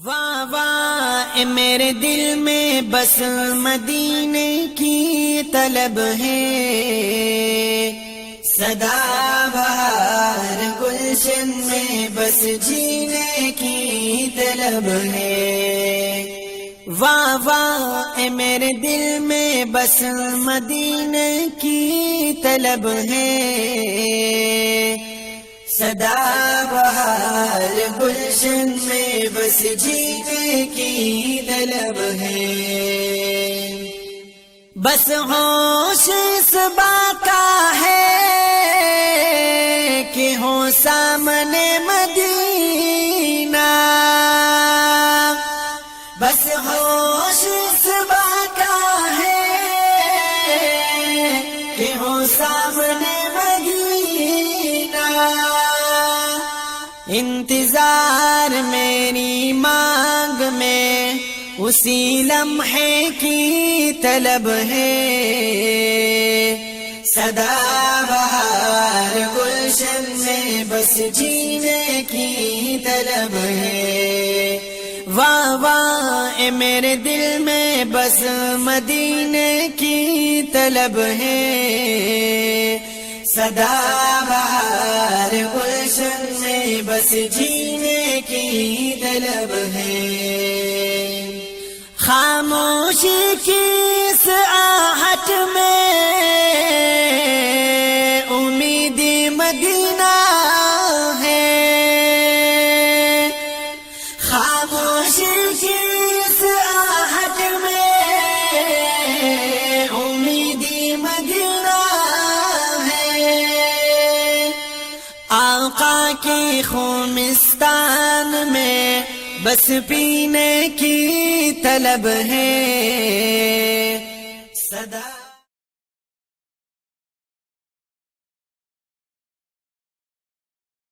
واہ واہ میرے دل میں بس مدینے کی طلب ہے، سدا بہار گلشن میں بس جینے کی طلب ہے۔ واہ واہ میرے دل میں بس مدینے کی طلب ہے، سدا بہار گلشن میں بس جینے کی طلب ہے۔ بس ہوش اس بات کا ہے کہ ہو سامنے مدینہ، بس ہوش اس بات کا ہے کہ ہو سامنے مدینہ۔ انتظار میری مانگ میں اسی لمحے کی طلب ہے، سدا بہار گلشن میں بس جینے کی طلب ہے۔ واہ واہ میرے دل میں بس مدینے کی طلب ہے، سدا بہار گلشن میں بس جینے کی طلب ہے۔ خاموشی کی اس آہٹ میں امید مدینہ ہے، خاموشی کی اس آہٹ میں امید مدینہ ہے۔ آقا کی خمستان میں بس پینے کی طلب ہے، صدا